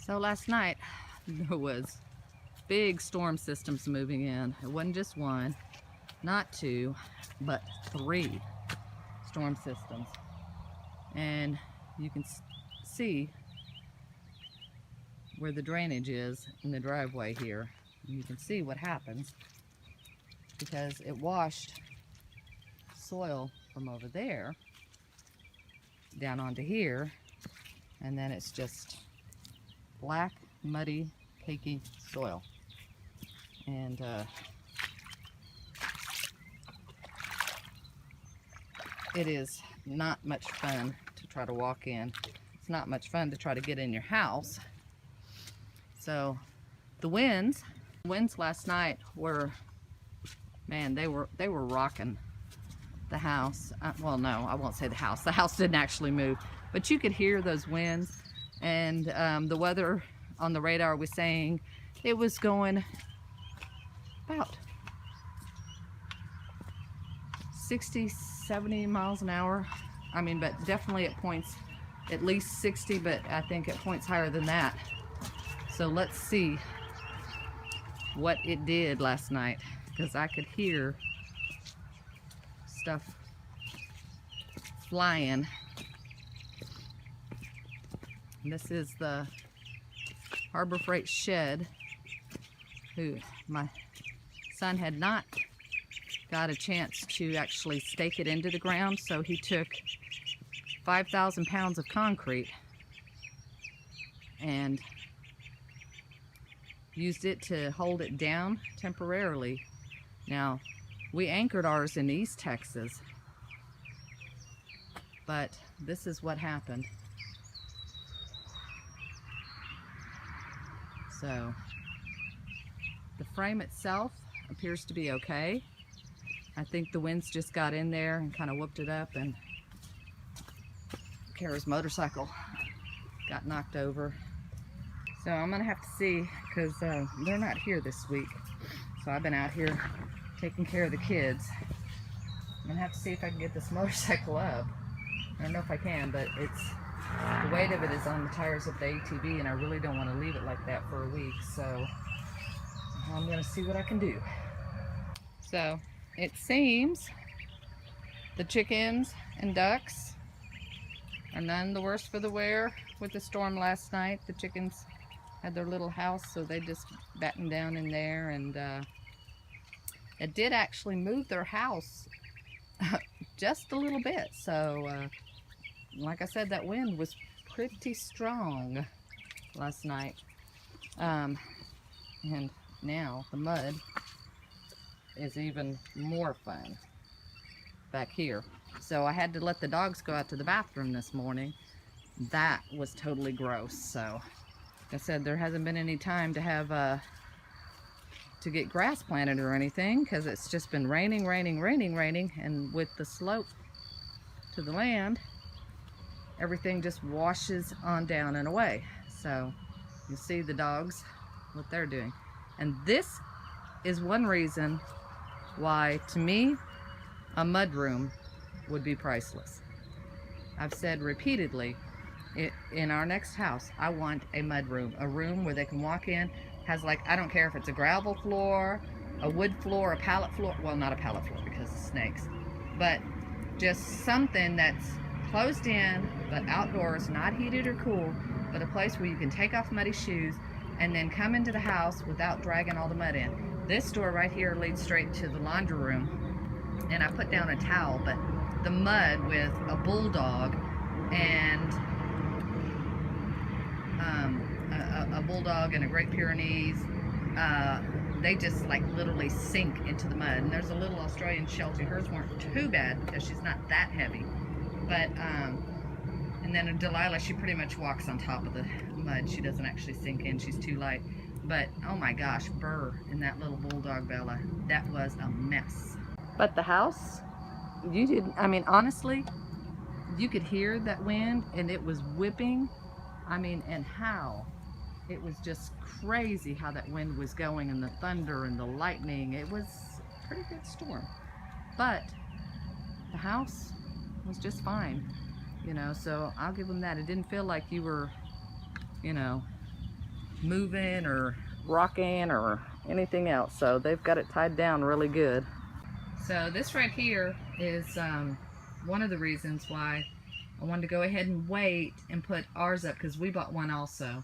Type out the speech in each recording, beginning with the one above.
So last night there was big storm systems moving in. It wasn't just one, not two, but three storm systems. And you can see where the drainage is in the driveway here. And you can see what happens because it washed soil from over there down onto here, and then it's just black, muddy, cakey soil. And it is not much fun to try to walk in. It's not much fun to try to get in your house. So the winds last night were, man, they were rocking the house. Well, no, I won't say the house. The house didn't actually move, but you could hear those winds. And the weather on the radar was saying it was going about 60, 70 miles an hour. I mean, but definitely at points at least 60, but I think at points higher than that. So let's see what it did last night, because I could hear stuff flying. This is the Harbor Freight shed, who my son had not got a chance to actually stake it into the ground, so he took 5,000 pounds of concrete and used it to hold it down temporarily. Now, we anchored ours in East Texas, but this is what happened. So the frame itself appears to be okay. I think the winds just got in there and kind of whooped it up, and Kara's motorcycle got knocked over. So I'm gonna have to see, because they're not here this week. So I've been out here taking care of the kids. I'm gonna have to see if I can get this motorcycle up. I don't know if I can, but the weight of it is on the tires of the ATV, and I really don't want to leave it like that for a week. So I'm gonna see what I can do. So it seems the chickens and ducks are none the worse for the wear with the storm last night. The chickens had their little house, so they just battened down in there, and it did actually move their house just a little bit. So like I said, that wind was pretty strong last night. And now the mud is even more fun back here. So I had to let the dogs go out to the bathroom this morning. That was totally gross. So like I said, there hasn't been any time to have to get grass planted or anything, because it's just been raining, and with the slope to the land, everything just washes on down and away. So you see the dogs, what they're doing. And this is one reason why, to me, a mudroom would be priceless. I've said repeatedly, in our next house, I want a mudroom, a room where they can walk in, has, like, I don't care if it's a gravel floor, a wood floor, a pallet floor. Well, not a pallet floor because of snakes, but just something that's closed in but outdoors, not heated or cool, but a place where you can take off muddy shoes and then come into the house without dragging all the mud in. This door right here leads straight to the laundry room, and I put down a towel, but the mud with a bulldog and a bulldog and a Great Pyrenees, they just like literally sink into the mud. And there's a little Australian Sheltie. Hers weren't too bad because she's not that heavy. But, and then a Delilah, she pretty much walks on top of the mud. She doesn't actually sink in. She's too light. But, oh my gosh, Burr and that little bulldog Bella, that was a mess. But the house, you didn't, I mean, honestly, you could hear that wind, and it was whipping. I mean, and how? It was just crazy how that wind was going, and the thunder and the lightning. It was a pretty good storm. But the house was just fine, you know, so I'll give them that. It didn't feel like you were, you know, moving or rocking or anything else. So they've got it tied down really good. So this right here is one of the reasons why I wanted to go ahead and wait and put ours up, because we bought one also.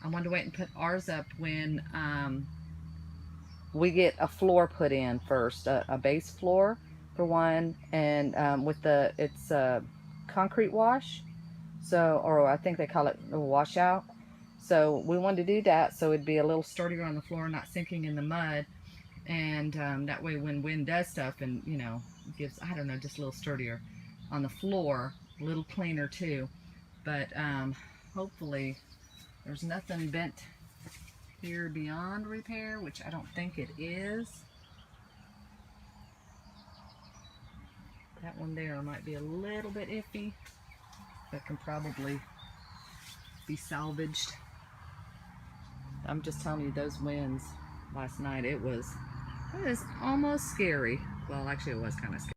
I wanted to wait and put ours up when we get a floor put in first, a base floor for one, and with it's a concrete wash, so, or I think they call it a washout. So we wanted to do that so it'd be a little sturdier on the floor, not sinking in the mud, and that way when wind does stuff and, you know, gives, I don't know, just a little sturdier on the floor, a little cleaner too. But hopefully there's nothing bent here beyond repair, which I don't think it is. That one there might be a little bit iffy, but can probably be salvaged. I'm just telling you, those winds last night, it was almost scary. Well, actually it was kind of scary.